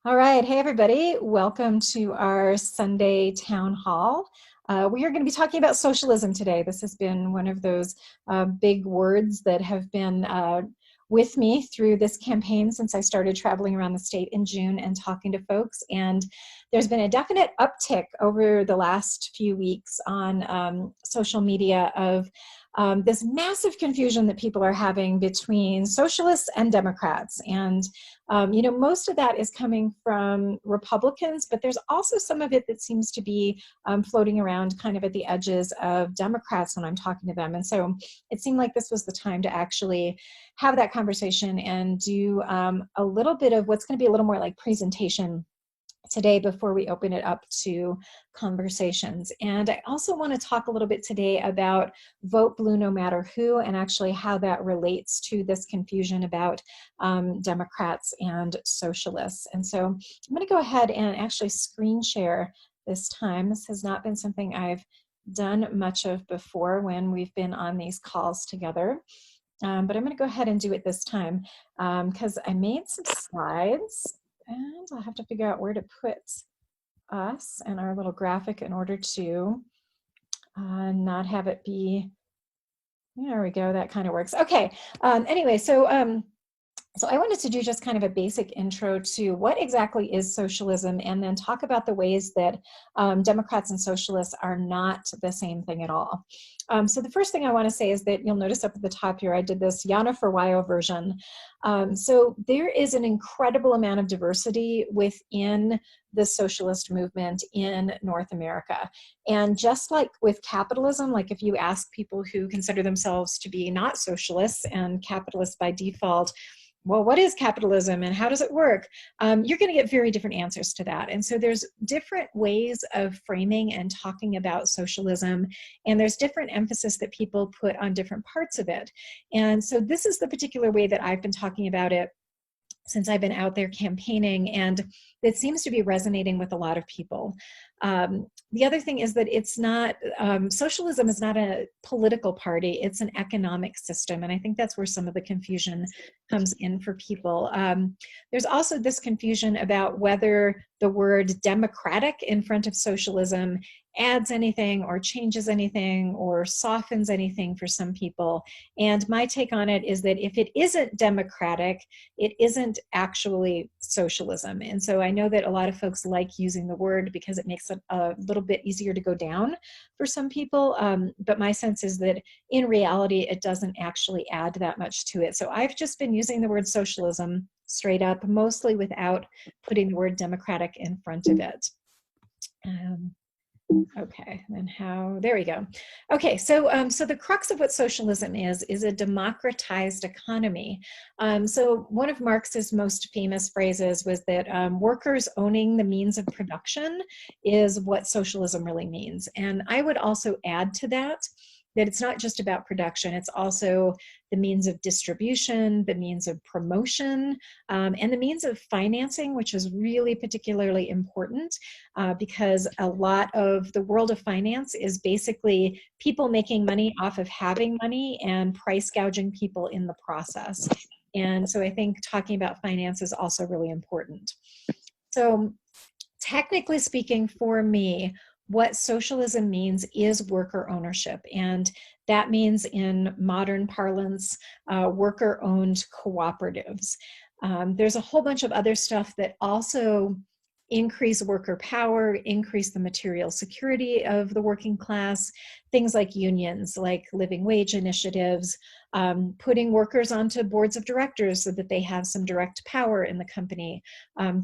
All right. Hey, everybody. Welcome to our Sunday town hall. We are going to be talking about socialism today. This has been one of those big words that have been with me through this campaign since I started traveling around the state in June and talking to folks. And there's been a definite uptick over the last few weeks on social media of this massive confusion that people are having between socialists and Democrats. And most of that is coming from Republicans, but there's also some of it that seems to be floating around kind of at the edges of Democrats when I'm talking to them. And so it seemed like this was the time to actually have that conversation and do a little bit of what's going to be a little more like presentation today before we open it up to conversations. And I also want to talk a little bit today about vote blue no matter who, and actually how that relates to this confusion about Democrats and socialists. And so I'm going to go ahead and actually screen share this time. This has not been something I've done much of before when we've been on these calls together. But I'm going to go ahead and do it this time because I made some slides. And I'll have to figure out where to put us and our little graphic in order to not have it be, there we go, that kind of works. Okay, anyway, so I wanted to do just kind of a basic intro to what exactly is socialism and then talk about the ways that Democrats and socialists are not the same thing at all. So the first thing I want to say is that you'll notice up at the top here, I did this Yana for YO version. So there is an incredible amount of diversity within the socialist movement in North America. And just like with capitalism, like if you ask people who consider themselves to be not socialists and capitalists by default, well, what is capitalism and how does it work? You're going to get very different answers to that. And so there's different ways of framing and talking about socialism, and there's different emphasis that people put on different parts of it. And so this is the particular way that I've been talking about it since I've been out there campaigning, and it seems to be resonating with a lot of people. The other thing is that it's not, socialism is not a political party, it's an economic system, and I think that's where some of the confusion comes in for people. There's also this confusion about whether the word democratic in front of socialism adds anything or changes anything or softens anything for some people. And my take on it is that if it isn't democratic, it isn't actually socialism. And so I know that a lot of folks like using the word because it makes it a little bit easier to go down for some people. But my sense is that in reality, it doesn't actually add that much to it. So I've just been using the word socialism straight up, mostly without putting the word democratic in front of it. Okay, and how, there we go. Okay, so the crux of what socialism is a democratized economy. So one of Marx's most famous phrases was that workers owning the means of production is what socialism really means. And I would also add to that it's not just about production, it's also the means of distribution, the means of promotion, and the means of financing, which is really particularly important because a lot of the world of finance is basically people making money off of having money and price gouging people in the process. And so I think talking about finance is also really important. So technically speaking, for me, what socialism means is worker ownership. And that means in modern parlance, worker-owned cooperatives. There's a whole bunch of other stuff that also increase worker power, increase the material security of the working class, things like unions, like living wage initiatives, putting workers onto boards of directors so that they have some direct power in the company,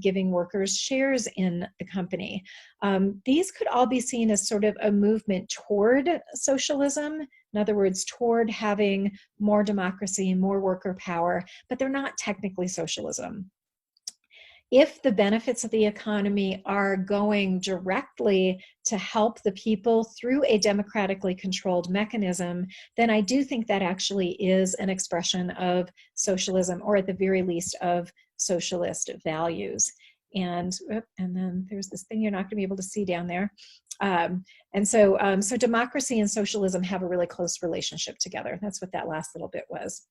giving workers shares in the company. These could all be seen as sort of a movement toward socialism. In other words, toward having more democracy, more worker power, but they're not technically socialism. If the benefits of the economy are going directly to help the people through a democratically controlled mechanism, then I do think that actually is an expression of socialism, or at the very least of socialist values. And then there's this thing you're not going to be able to see down there. So democracy and socialism have a really close relationship together. That's what that last little bit was.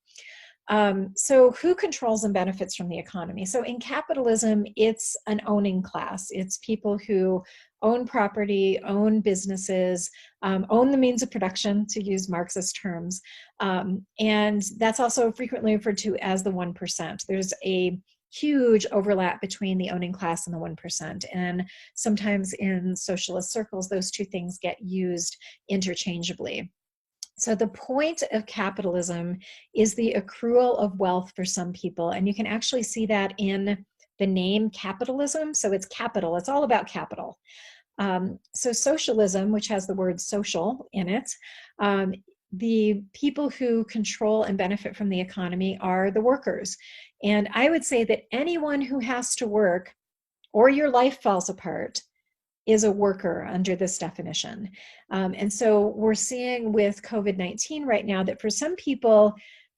So who controls and benefits from the economy? So in capitalism, it's an owning class. It's people who own property, own businesses, own the means of production, to use Marxist terms. And that's also frequently referred to as the 1%. There's a huge overlap between the owning class and the 1%. And sometimes in socialist circles, those two things get used interchangeably. So the point of capitalism is the accrual of wealth for some people. And you can actually see that in the name capitalism. So it's capital, it's all about capital. So socialism, which has the word social in it, the people who control and benefit from the economy are the workers. And I would say that anyone who has to work or your life falls apart is a worker under this definition. And so we're seeing with COVID-19 right now that for some people,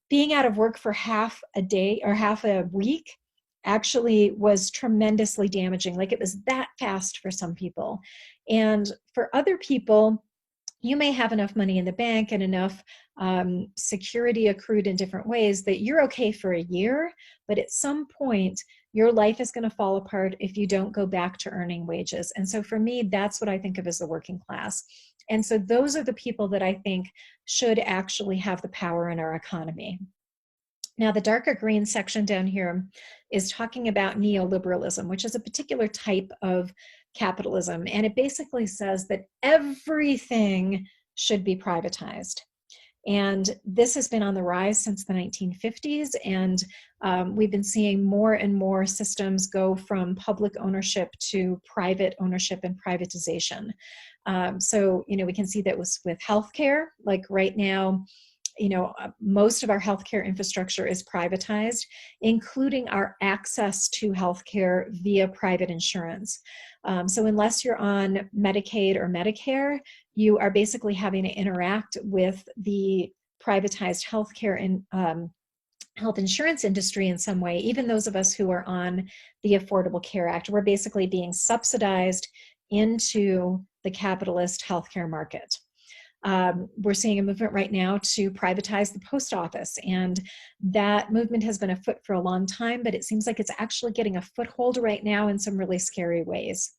being out of work for half a day or half a week actually was tremendously damaging. Like, it was that fast for some people. And for other people, you may have enough money in the bank and enough security accrued in different ways that you're okay for a year, but at some point, your life is going to fall apart if you don't go back to earning wages. And so for me, that's what I think of as the working class. And so those are the people that I think should actually have the power in our economy. Now, the darker green section down here is talking about neoliberalism, which is a particular type of capitalism. And it basically says that everything should be privatized. And this has been on the rise since the 1950s. And we've been seeing more and more systems go from public ownership to private ownership and privatization. So, we can see that with healthcare, like right now, most of our healthcare infrastructure is privatized, including our access to healthcare via private insurance. So unless you're on Medicaid or Medicare, you are basically having to interact with the privatized healthcare and health insurance industry in some way. Even those of us who are on the Affordable Care Act, we're basically being subsidized into the capitalist healthcare market. We're seeing a movement right now to privatize the post office, and that movement has been afoot for a long time, but it seems like it's actually getting a foothold right now in some really scary ways.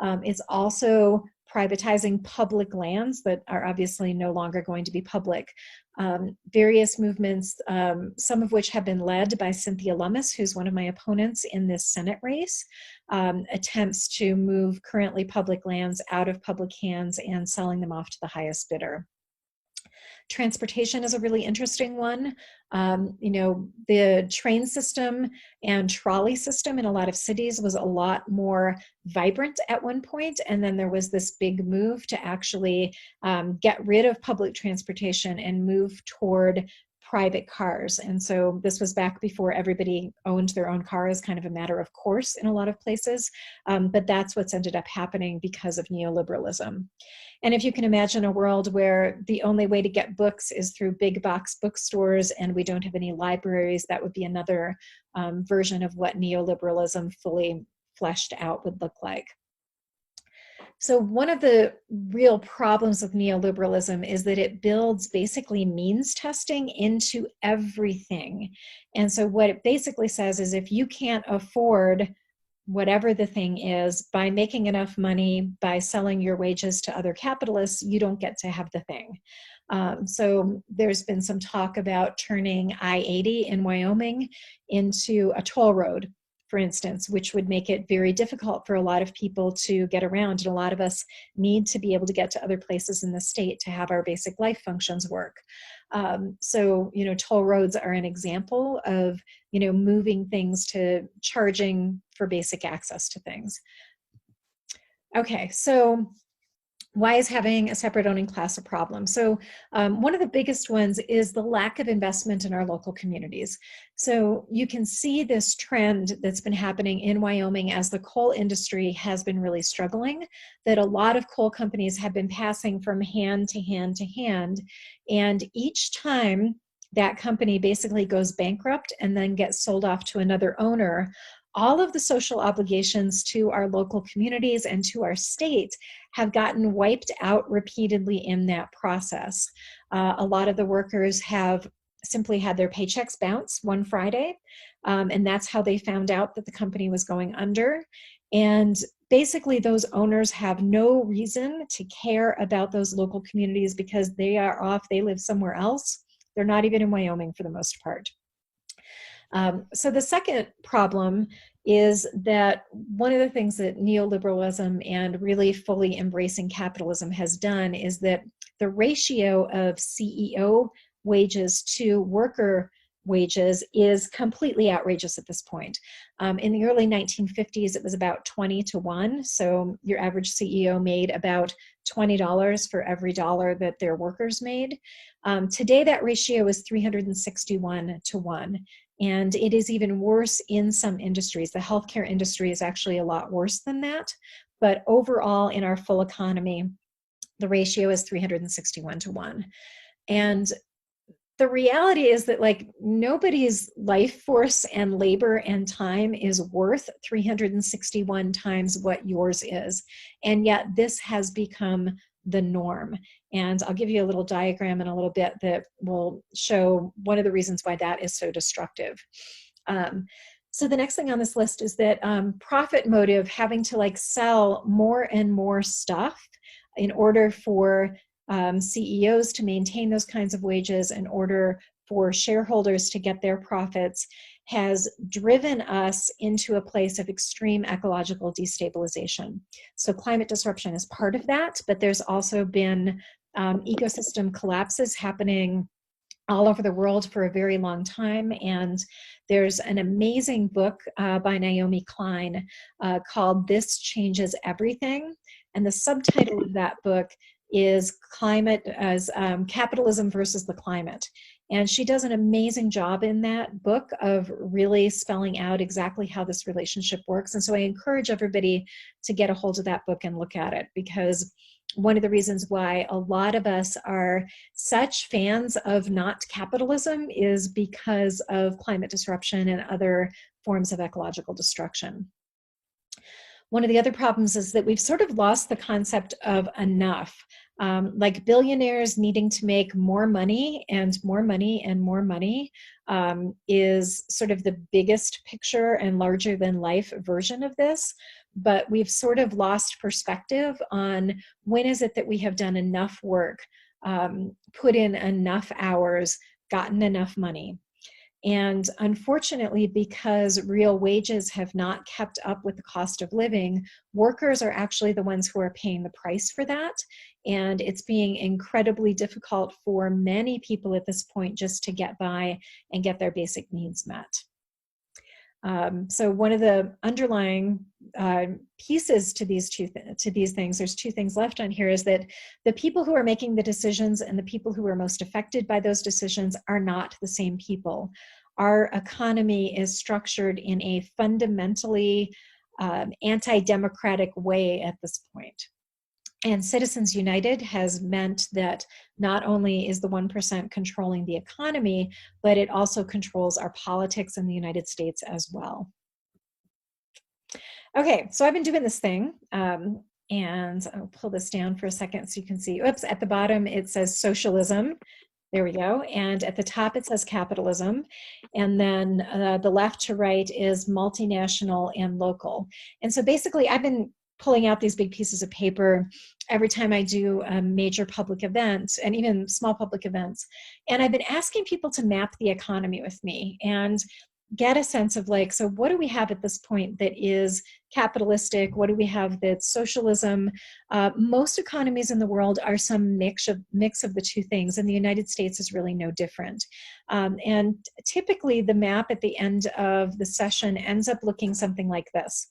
It's also privatizing public lands that are obviously no longer going to be public. Various movements, some of which have been led by Cynthia Lummis, who's one of my opponents in this Senate race, attempts to move currently public lands out of public hands and selling them off to the highest bidder. Transportation is a really interesting one. The train system and trolley system in a lot of cities was a lot more vibrant at one point, and then there was this big move to actually get rid of public transportation and move toward private cars. And so this was back before everybody owned their own car as kind of a matter of course in a lot of places. But that's what's ended up happening because of neoliberalism. And if you can imagine a world where the only way to get books is through big box bookstores and we don't have any libraries, that would be another version of what neoliberalism fully fleshed out would look like. So one of the real problems with neoliberalism is that it builds basically means testing into everything. And so what it basically says is if you can't afford whatever the thing is, by making enough money, by selling your wages to other capitalists, you don't get to have the thing. So there's been some talk about turning I-80 in Wyoming into a toll road, for instance, which would make it very difficult for a lot of people to get around. And a lot of us need to be able to get to other places in the state to have our basic life functions work. So, toll roads are an example of, moving things to charging for basic access to things. Okay, so why is having a separate owning class a problem? So one of the biggest ones is the lack of investment in our local communities. So you can see this trend that's been happening in Wyoming as the coal industry has been really struggling, that a lot of coal companies have been passing from hand to hand to hand. And each time that company basically goes bankrupt and then gets sold off to another owner, all of the social obligations to our local communities and to our state have gotten wiped out repeatedly in that process. A lot of the workers have simply had their paychecks bounce one Friday. And that's how they found out that the company was going under. And basically, those owners have no reason to care about those local communities because they are off, they live somewhere else. They're not even in Wyoming for the most part. So the second problem is that one of the things that neoliberalism and really fully embracing capitalism has done is that the ratio of CEO wages to worker wages is completely outrageous at this point. In the early 1950s, it was about 20 to 1. So your average CEO made about $20 for every dollar that their workers made. Today, that ratio is 361 to 1. And it is even worse in some industries. The healthcare industry is actually a lot worse than that. But overall, in our full economy, the ratio is 361 to 1. And the reality is that like nobody's life force and labor and time is worth 361 times what yours is. And yet this has become the norm. And I'll give you a little diagram in a little bit that will show one of the reasons why that is so destructive. So the next thing on this list is that profit motive, having to like sell more and more stuff in order for CEOs to maintain those kinds of wages, in order for shareholders to get their profits, has driven us into a place of extreme ecological destabilization. So climate disruption is part of that, but there's also been ecosystem collapses happening all over the world for a very long time. And there's an amazing book by Naomi Klein called This Changes Everything. And the subtitle of that book is Capitalism versus the Climate. And she does an amazing job in that book of really spelling out exactly how this relationship works. And so I encourage everybody to get a hold of that book and look at it, because one of the reasons why a lot of us are such fans of not capitalism is because of climate disruption and other forms of ecological destruction. One of the other problems is that we've sort of lost the concept of enough. Like billionaires needing to make more money and more money and more money is sort of the biggest picture and larger than life version of this. But we've sort of lost perspective on when is it that we have done enough work, put in enough hours, gotten enough money. And unfortunately, because real wages have not kept up with the cost of living, workers are actually the ones who are paying the price for that. And it's being incredibly difficult for many people at this point just to get by and get their basic needs met. So one of the underlying pieces to these things, there's two things left on here, is that the people who are making the decisions and the people who are most affected by those decisions are not the same people. Our economy is structured in a fundamentally anti-democratic way at this point. And Citizens United has meant that not only is the 1% controlling the economy, but it also controls our politics in the United States as well. Okay, so I've been doing this thing, and I'll pull this down for a second so you can see. Oops, at the bottom it says socialism. There we go. And at the top it says capitalism. And then the left to right is multinational and local. And so basically I've been pulling out these big pieces of paper every time I do a major public event, and even small public events. And I've been asking people to map the economy with me and get a sense of like, so what do we have at this point that is capitalistic? What do we have that's socialism? Most economies in the world are some mix of the two things, and the United States is really no different. And typically the map at the end of the session ends up looking something like this.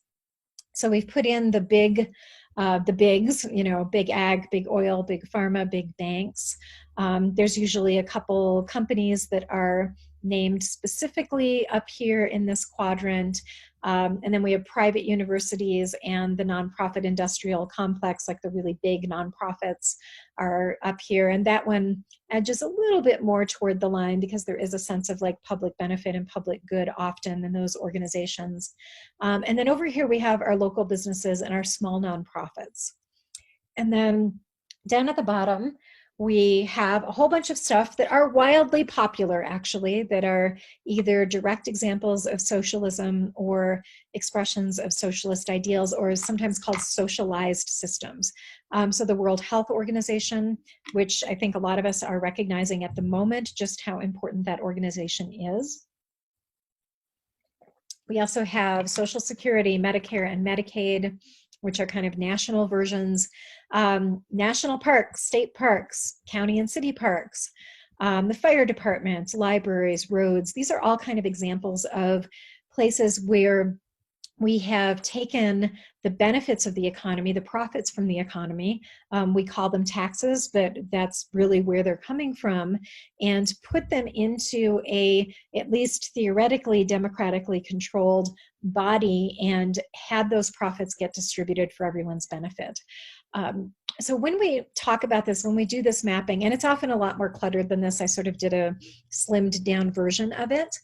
So we've put in the bigs, you know, big ag, big oil, big pharma, big banks. There's usually a couple companies that are named specifically up here in this quadrant. And then we have private universities and the nonprofit industrial complex, like the really big nonprofits are up here. And that one edges a little bit more toward the line because there is a sense of like public benefit and public good often in those organizations. And then over here we have our local businesses and our small nonprofits. And then down at the bottom, We have a whole bunch of stuff that are wildly popular, actually, that are either direct examples of socialism or expressions of socialist ideals, or is sometimes called socialized systems. So the World Health Organization, which I think a lot of us are recognizing at the moment just how important that organization is. We also have Social Security, Medicare, and Medicaid, which are kind of national versions. National parks, state parks, county and city parks, the fire department, libraries, roads. These are all kind of examples of places where we have taken the benefits of the economy, the profits from the economy, we call them taxes, but that's really where they're coming from, and put them into a, at least theoretically, democratically controlled body, and had those profits get distributed for everyone's benefit. So when we talk about this, when we do this mapping, and it's often a lot more cluttered than this, I sort of did a slimmed down version of it.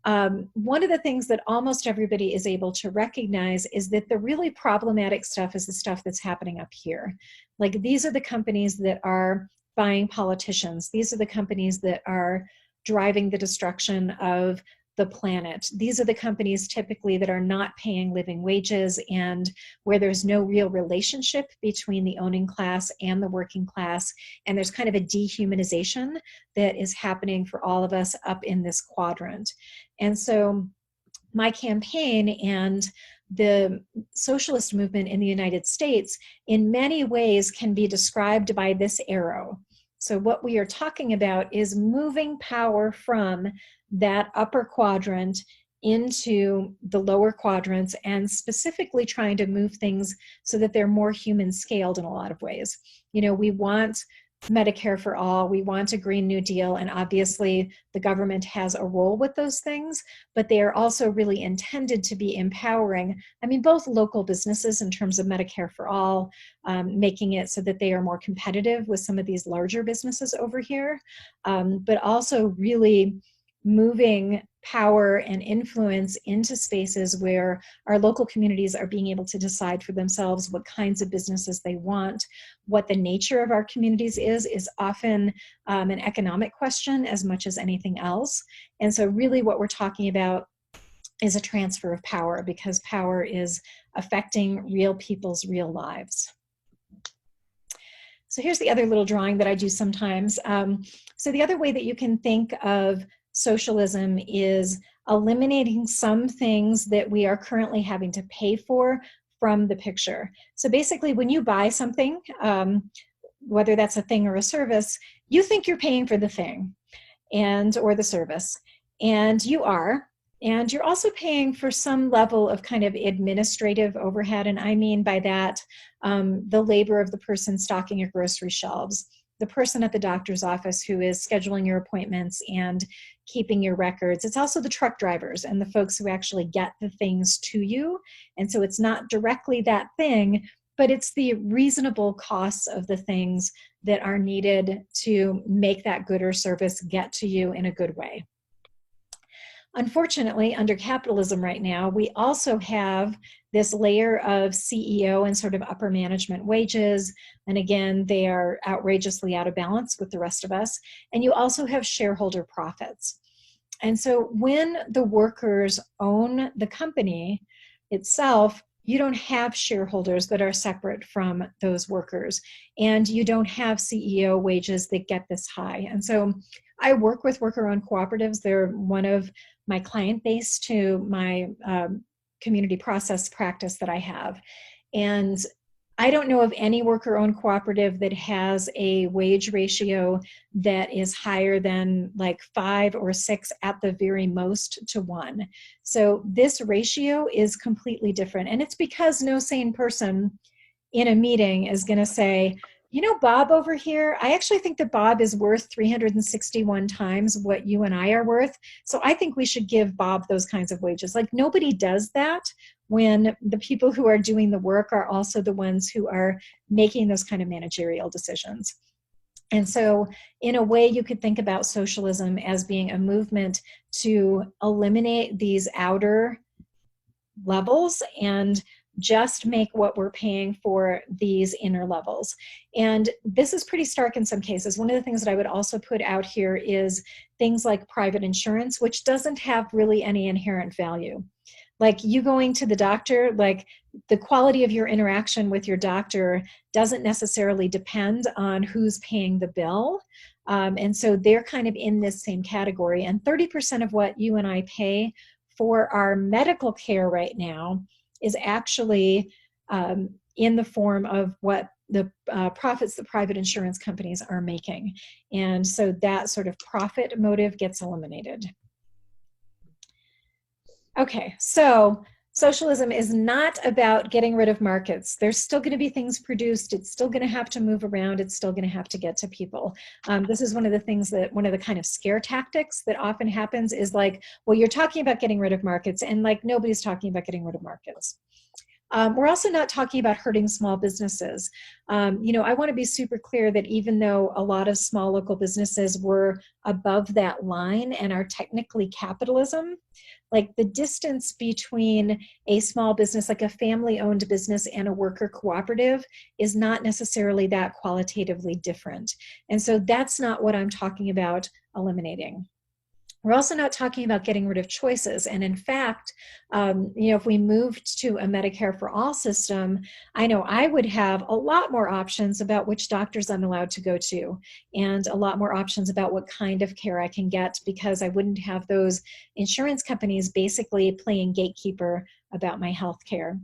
One of the things that almost everybody is able to recognize is that the really problematic stuff is the stuff that's happening up here. Like, these are the companies that are buying politicians. These are the companies that are driving the destruction of the planet. These are the companies typically that are not paying living wages, and where there's no real relationship between the owning class and the working class. And there's kind of a dehumanization that is happening for all of us up in this quadrant. And so my campaign and the socialist movement in the United States in many ways can be described by this arrow. So what we are talking about is moving power from that upper quadrant into the lower quadrants, and specifically trying to move things so that they're more human scaled in a lot of ways. You know, we want Medicare for all, we want a Green New Deal, and obviously the government has a role with those things, but they are also really intended to be empowering, I mean, both local businesses in terms of Medicare for all, making it so that they are more competitive with some of these larger businesses over here, but also really moving power and influence into spaces where our local communities are being able to decide for themselves what kinds of businesses they want. What the nature of our communities is often an economic question as much as anything else. And so really what we're talking about is a transfer of power, because power is affecting real people's real lives. So here's the other little drawing that I do sometimes. So the other way that you can think of socialism is eliminating some things that we are currently having to pay for from the picture. So basically, when you buy something, whether that's a thing or a service, you think you're paying for the thing and or the service, and you are. And you're also paying for some level of kind of administrative overhead. And I mean by that, the labor of the person stocking your grocery shelves, the person at the doctor's office who is scheduling your appointments and keeping your records. It's also the truck drivers and the folks who actually get the things to you. And so it's not directly that thing, but it's the reasonable costs of the things that are needed to make that good or service get to you in a good way. Unfortunately, under capitalism right now, we also have this layer of CEO and sort of upper management wages. And again, they are outrageously out of balance with the rest of us. And you also have shareholder profits. And so when the workers own the company itself, you don't have shareholders that are separate from those workers. And you don't have CEO wages that get this high. And so I work with worker-owned cooperatives. They're one of my client base to my community process practice that I have. And I don't know of any worker-owned cooperative that has a wage ratio that is higher than like 5 or 6 at the very most to 1. So this ratio is completely different. And it's because no sane person in a meeting is going to say, you know, Bob over here, I actually think that Bob is worth 361 times what you and I are worth. So I think we should give Bob those kinds of wages. Like, nobody does that when the people who are doing the work are also the ones who are making those kind of managerial decisions. And so in a way, you could think about socialism as being a movement to eliminate these outer levels and just make what we're paying for these inner levels. And this is pretty stark in some cases. One of the things that I would also put out here is things like private insurance, which doesn't have really any inherent value. Like you going to the doctor, like the quality of your interaction with your doctor doesn't necessarily depend on who's paying the bill. And so they're kind of in this same category. And 30% of what you and I pay for our medical care right now is actually in the form of what the profits the private insurance companies are making. And so that sort of profit motive gets eliminated. Okay, so socialism is not about getting rid of markets. There's still going to be things produced. It's still going to have to move around. It's still going to have to get to people. This is one of the things that, one of the kind of scare tactics that often happens is like, well, you're talking about getting rid of markets, and like nobody's talking about getting rid of markets. We're also not talking about hurting small businesses. You know, I want to be super clear that even though a lot of small local businesses were above that line and are technically capitalism, like the distance between a small business, like a family-owned business, and a worker cooperative is not necessarily that qualitatively different. And so that's not what I'm talking about eliminating. We're also not talking about getting rid of choices. And in fact, you know, if we moved to a Medicare for all system, I know I would have a lot more options about which doctors I'm allowed to go to, and a lot more options about what kind of care I can get, because I wouldn't have those insurance companies basically playing gatekeeper about my health care.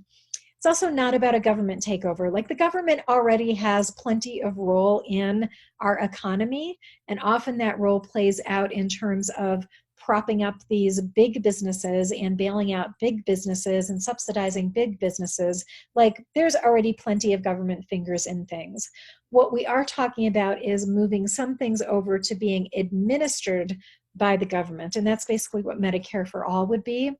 It's also not about a government takeover. Like the government already has plenty of role in our economy, and often that role plays out in terms of propping up these big businesses and bailing out big businesses and subsidizing big businesses. Like there's already plenty of government fingers in things. What we are talking about is moving some things over to being administered by the government. And that's basically what Medicare for All would be,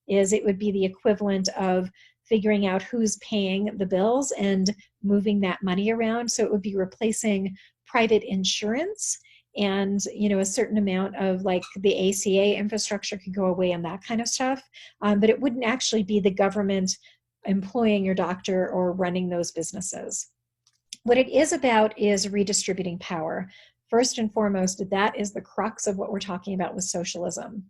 is it would be the equivalent of figuring out who's paying the bills and moving that money around. So it would be replacing private insurance, and you know, a certain amount of like the ACA infrastructure could go away and that kind of stuff. But it wouldn't actually be the government employing your doctor or running those businesses. What it is about is redistributing power. First and foremost, that is the crux of what we're talking about with socialism.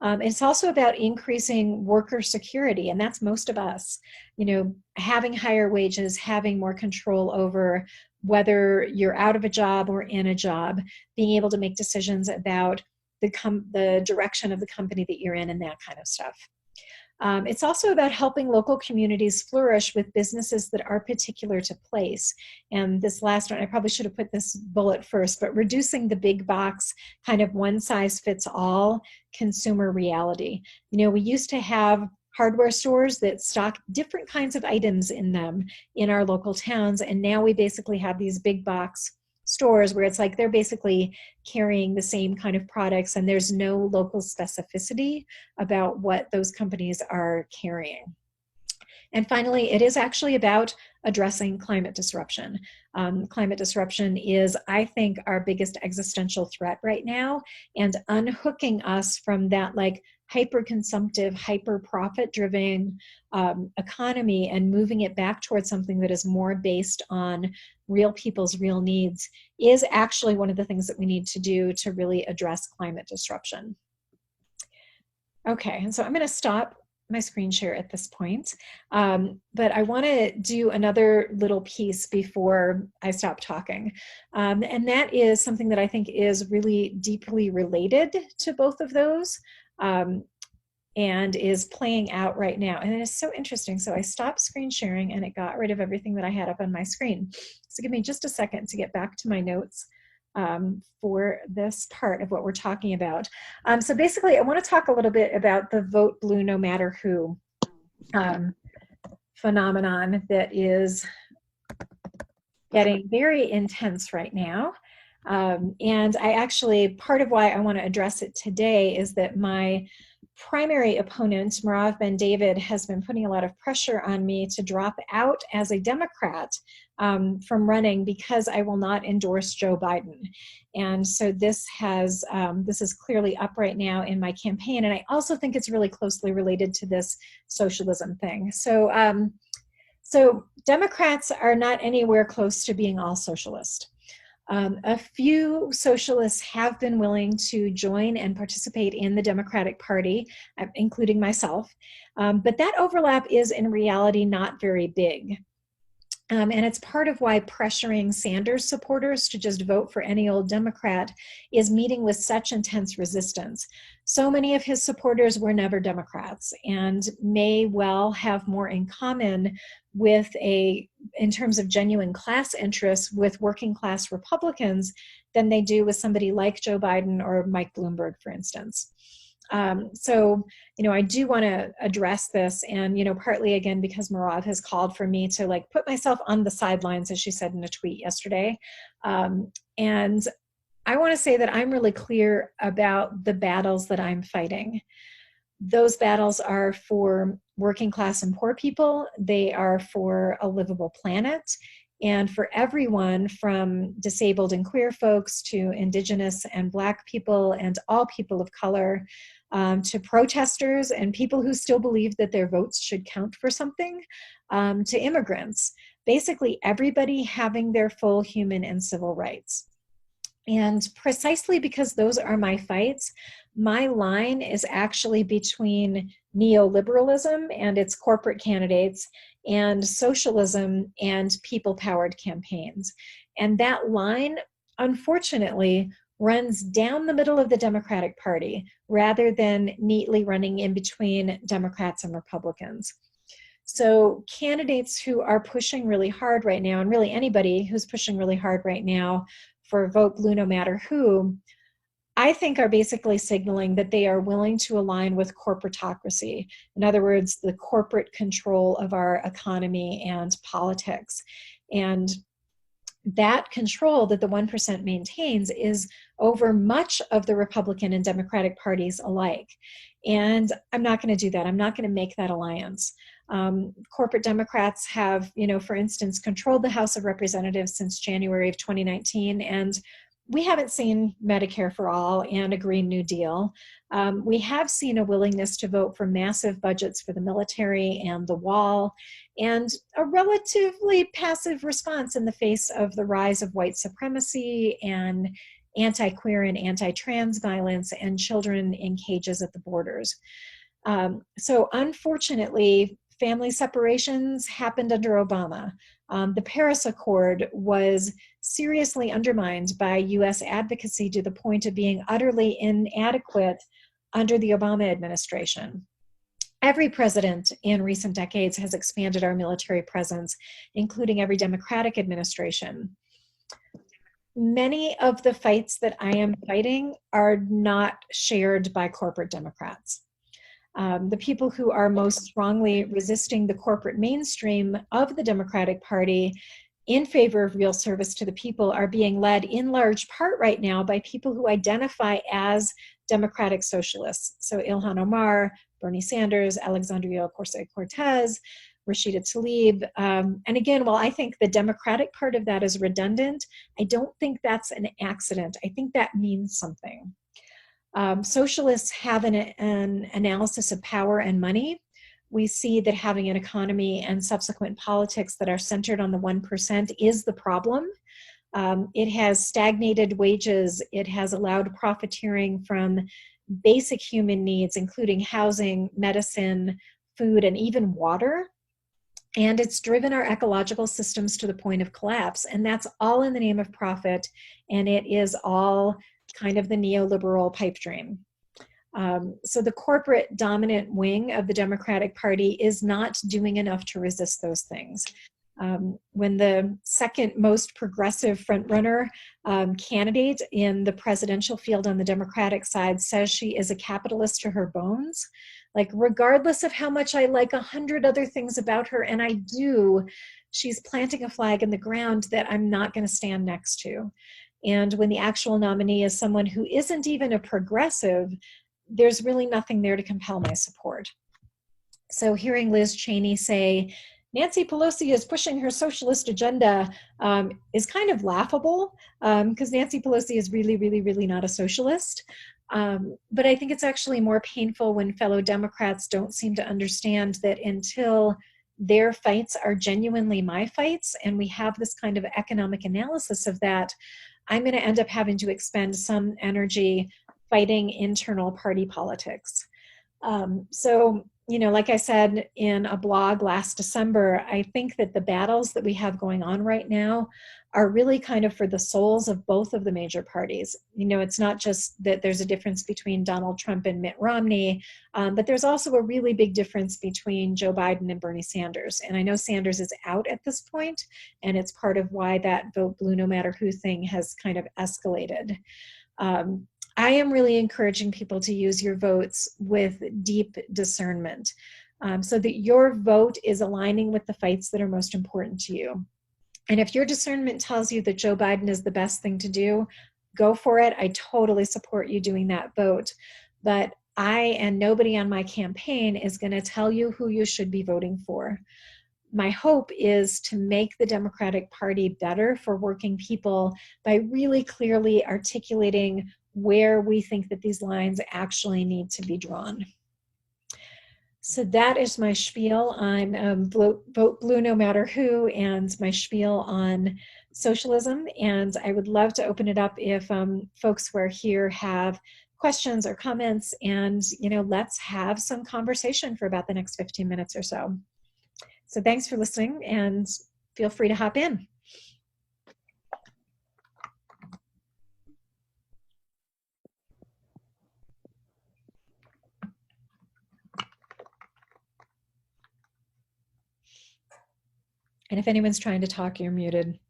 It's also about increasing worker security, and that's most of us. You know, having higher wages, having more control over whether you're out of a job or in a job, being able to make decisions about the direction of the company that you're in, and that kind of stuff. It's also about helping local communities flourish with businesses that are particular to place. And this last one, I probably should have put this bullet first, but reducing the big box kind of one size fits all consumer reality. You know, we used to have hardware stores that stock different kinds of items in them in our local towns, and now we basically have these big box stores where it's like they're basically carrying the same kind of products, and there's no local specificity about what those companies are carrying. And finally, it is actually about addressing climate disruption. Climate disruption is, I think, our biggest existential threat right now, and unhooking us from that like hyper-consumptive, hyper-profit-driven economy and moving it back towards something that is more based on real people's real needs is actually one of the things that we need to do to really address climate disruption. Okay, and so I'm going to stop my screen share at this point, but I want to do another little piece before I stop talking, and that is something that I think is really deeply related to both of those, and is playing out right now. And it is so interesting. So I stopped screen sharing and it got rid of everything that I had up on my screen. So give me just a second to get back to my notes for this part of what we're talking about. So basically, I want to talk a little bit about the vote blue no matter who phenomenon that is getting very intense right now. And I actually, part of why I want to address it today is that my primary opponent, Merav Ben David, has been putting a lot of pressure on me to drop out as a Democrat from running because I will not endorse Joe Biden. And so this is clearly up right now in my campaign. And I also think it's really closely related to this socialism thing. So So Democrats are not anywhere close to being all socialist. A few socialists have been willing to join and participate in the Democratic Party, including myself, but that overlap is in reality not very big. And it's part of why pressuring Sanders supporters to just vote for any old Democrat is meeting with such intense resistance. So many of his supporters were never Democrats and may well have more in common with in terms of genuine class interests with working class Republicans than they do with somebody like Joe Biden or Mike Bloomberg, for instance. So, I do want to address this, and, partly again, because Marav has called for me to put myself on the sidelines, as she said in a tweet yesterday. And I want to say that I'm really clear about the battles that I'm fighting. Those battles are for working class and poor people. They are for a livable planet. And for everyone from disabled and queer folks to Indigenous and Black people and all people of color, to protesters and people who still believe that their votes should count for something, to immigrants, basically everybody having their full human and civil rights. And precisely because those are my fights, my line is actually between neoliberalism and its corporate candidates and socialism and people-powered campaigns. And that line, unfortunately, runs down the middle of the Democratic Party rather than neatly running in between Democrats and Republicans. So candidates who are pushing really hard right now, and really anybody who's pushing really hard right now for vote blue no matter who, I think are basically signaling that they are willing to align with corporatocracy. In other words, the corporate control of our economy and politics. And that control that the 1% maintains is over much of the Republican and Democratic parties alike. And I'm not going to do that. I'm not going to make that alliance. Corporate Democrats have, for instance, controlled the House of Representatives since January of 2019, and we haven't seen Medicare for all and a Green New Deal. We have seen a willingness to vote for massive budgets for the military and the wall, and a relatively passive response in the face of the rise of white supremacy and anti-queer and anti-trans violence and children in cages at the borders. So unfortunately, family separations happened under Obama. The Paris Accord was seriously undermined by US advocacy to the point of being utterly inadequate under the Obama administration. Every president in recent decades has expanded our military presence, including every Democratic administration. Many of the fights that I am fighting are not shared by corporate Democrats. The people who are most strongly resisting the corporate mainstream of the Democratic Party in favor of real service to the people are being led in large part right now by people who identify as democratic socialists. So Ilhan Omar, Bernie Sanders, Alexandria Ocasio-Cortez, Rashida Tlaib. And again, while I think the Democratic part of that is redundant, I don't think that's an accident. I think that means something. Socialists have an analysis of power and money. We see that having an economy and subsequent politics that are centered on the 1% is the problem. It has stagnated wages. It has allowed profiteering from basic human needs, including housing, medicine, food, and even water. And it's driven our ecological systems to the point of collapse. And that's all in the name of profit. And it is all kind of the neoliberal pipe dream. So the corporate dominant wing of the Democratic Party is not doing enough to resist those things. When the second most progressive frontrunner candidate in the presidential field on the Democratic side says she is a capitalist to her bones, like regardless of how much I like 100 other things about her, and I do, she's planting a flag in the ground that I'm not going to stand next to. And when the actual nominee is someone who isn't even a progressive, there's really nothing there to compel my support. So hearing Liz Cheney say, Nancy Pelosi is pushing her socialist agenda is kind of laughable because Nancy Pelosi is really, really, really not a socialist. But I think it's actually more painful when fellow Democrats don't seem to understand that until their fights are genuinely my fights, and we have this kind of economic analysis of that, I'm going to end up having to expend some energy fighting internal party politics. So, like I said in a blog last December, I think that the battles that we have going on right now are really kind of for the souls of both of the major parties. It's not just that there's a difference between Donald Trump and Mitt Romney, but there's also a really big difference between Joe Biden and Bernie Sanders. And I know Sanders is out at this point, and it's part of why that vote blue no matter who thing has kind of escalated. I am really encouraging people to use your votes with deep discernment, so that your vote is aligning with the fights that are most important to you. And if your discernment tells you that Joe Biden is the best thing to do, go for it. I totally support you doing that vote. But I and nobody on my campaign is going to tell you who you should be voting for. My hope is to make the Democratic Party better for working people by really clearly articulating where we think that these lines actually need to be drawn. So that is my spiel on vote blue no matter who, and my spiel on socialism. And I would love to open it up if folks who are here have questions or comments, and let's have some conversation for about the next 15 minutes or so. So thanks for listening, and feel free to hop in. And if anyone's trying to talk, you're muted.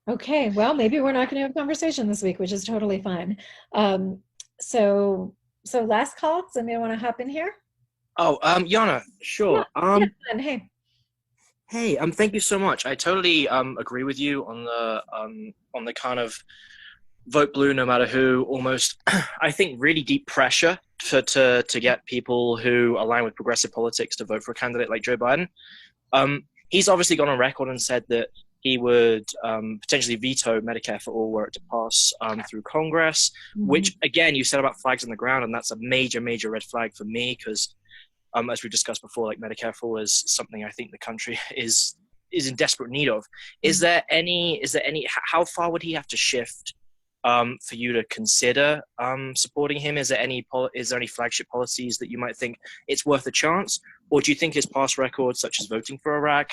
Okay, well, maybe we're not going to have a conversation this week, which is totally fine. So last call. Does anybody want to hop in here? Oh, Yana, sure. Yeah, hey. Hey, thank you so much. I totally agree with you on the kind of vote blue no matter who, almost I think really deep pressure to get people who align with progressive politics to vote for a candidate like Joe Biden. He's obviously gone on record and said that he would potentially veto Medicare for all were it to pass through Congress, which again, you said about flags on the ground, and that's a major, major red flag for me because as we discussed before, like Medicare for all is something I think the country is in desperate need of. Is there any, how far would he have to shift for you to consider supporting him? Is there any flagship policies that you might think it's worth a chance? Or do you think his past records, such as voting for Iraq,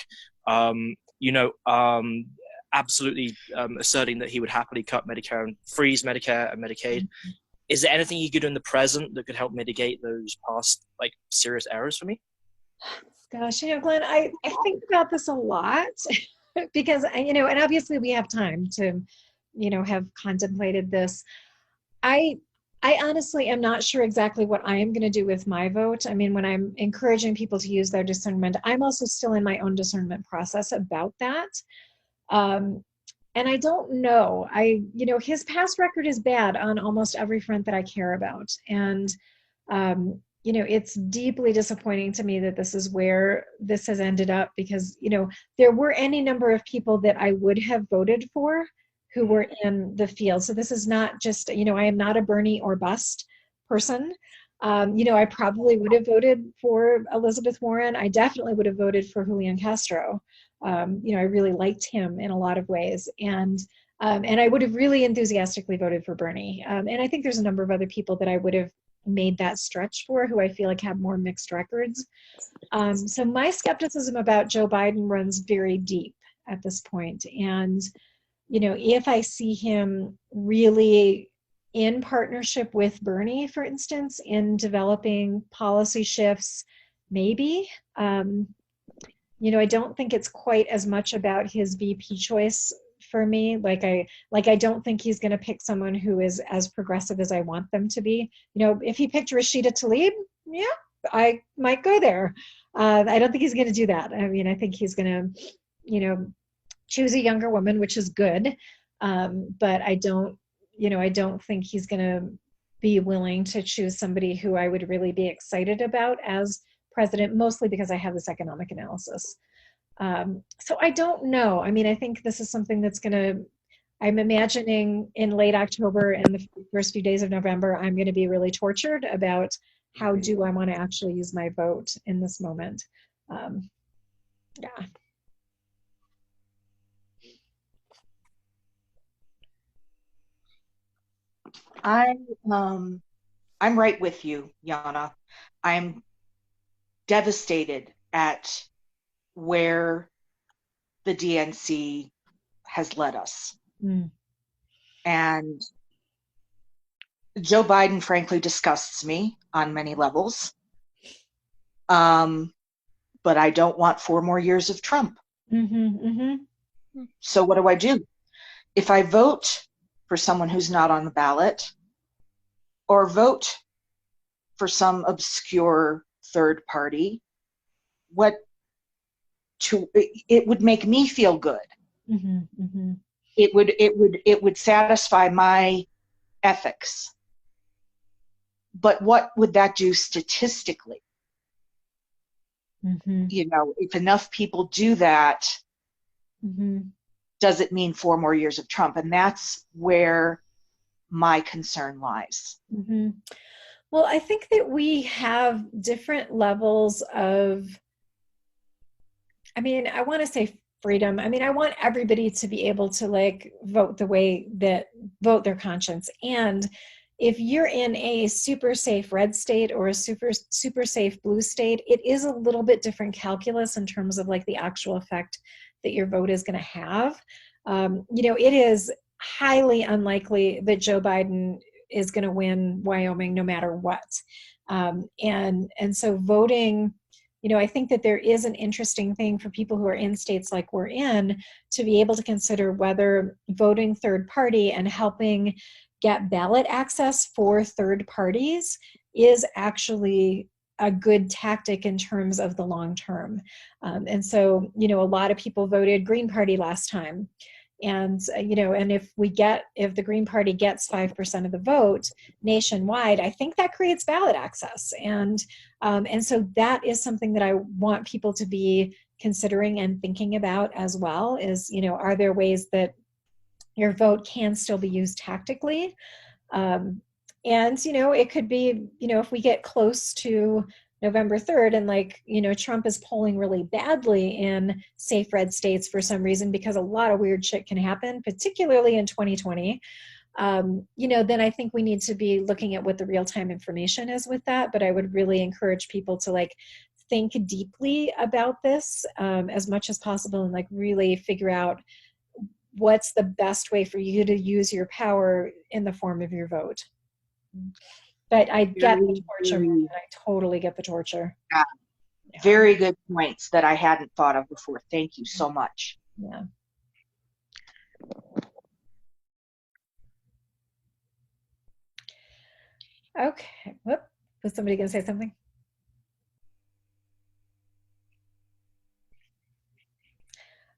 absolutely asserting that he would happily cut Medicare and freeze Medicare and Medicaid, is there anything he could do in the present that could help mitigate those past serious errors for me? Gosh, Glenn, I think about this a lot because, and obviously we have time to, have contemplated this. I honestly am not sure exactly what I am going to do with my vote. I mean, when I'm encouraging people to use their discernment, I'm also still in my own discernment process about that. And I don't know. His past record is bad on almost every front that I care about. And, it's deeply disappointing to me that this is where this has ended up because, there were any number of people that I would have voted for who were in the field. So this is not just, I am not a Bernie or bust person. I probably would have voted for Elizabeth Warren. I definitely would have voted for Julian Castro. I really liked him in a lot of ways. And I would have really enthusiastically voted for Bernie. And I think there's a number of other people that I would have made that stretch for who I feel like have more mixed records. So my skepticism about Joe Biden runs very deep at this point. And, if I see him really in partnership with Bernie, for instance, in developing policy shifts, maybe. I don't think it's quite as much about his VP choice for me. I don't think he's going to pick someone who is as progressive as I want them to be. If he picked Rashida Tlaib, yeah, I might go there. I don't think he's going to do that. I mean, I think he's going to, choose a younger woman, which is good. But I don't think he's going to be willing to choose somebody who I would really be excited about as president, mostly because I have this economic analysis. So I don't know. I mean, I think this is something that's going to I'm imagining in late October and the first few days of November, I'm going to be really tortured about how do I want to actually use my vote in this moment. Um, yeah. I'm um I'm right with you, Yana. I'm devastated at where the DNC has led us. Mm. And Joe Biden, frankly, disgusts me on many levels. But I don't want 4 more years of Trump. Mm-hmm, mm-hmm. So what do I do? If I vote for someone who's not on the ballot or vote for some obscure third party, what it would make me feel good. Mm-hmm, mm-hmm. It would satisfy my ethics. But what would that do statistically? Mm-hmm. If enough people do that, Mm-hmm. does it mean 4 more years of Trump? And that's where my concern lies. Mm-hmm. Well, I think that we have different levels of, I mean, I want to say freedom. I mean, I want everybody to be able to like vote the way that vote their conscience. And if you're in a super safe red state or a super safe blue state, it is a little bit different calculus in terms of like the actual effect that your vote is going to have. It is highly unlikely that Joe Biden is going to win Wyoming no matter what. And so voting, I think that there is an interesting thing for people who are in states like we're in to be able to consider whether voting third party and helping get ballot access for third parties is actually a good tactic in terms of the long term. And so, a lot of people voted Green Party last time. And and if the Green Party gets 5% of the vote nationwide, I think that creates ballot access. And so that is something that I want people to be considering and thinking about as well. Is are there ways that your vote can still be used tactically? And it could be, if we get close to November 3rd and Trump is polling really badly in safe red states for some reason, because a lot of weird shit can happen, particularly in 2020. Then I think we need to be looking at what the real-time information is with that. But I would really encourage people to think deeply about this as much as possible and really figure out what's the best way for you to use your power in the form of your vote. But I get the torture, man. I totally get the torture. Yeah. Yeah. Very good points that I hadn't thought of before. Thank you so much. Yeah. Okay. Whoop. Was somebody going to say something?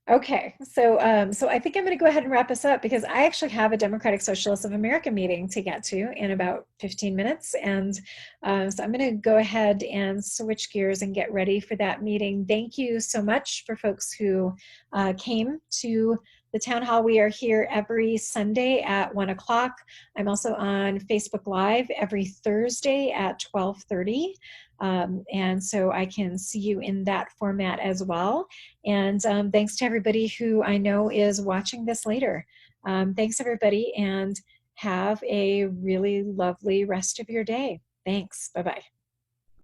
Okay, so I think I'm going to go ahead and wrap us up because I actually have a Democratic Socialists of America meeting to get to in about 15 minutes, and so I'm going to go ahead and switch gears and get ready for that meeting. Thank you so much for folks who came to the town hall. We are here every Sunday at 1 o'clock. I'm also on Facebook Live every Thursday at 12:30. And so I can see you in that format as well. And thanks to everybody who I know is watching this later. Thanks, everybody, and have a really lovely rest of your day. Thanks. Bye-bye.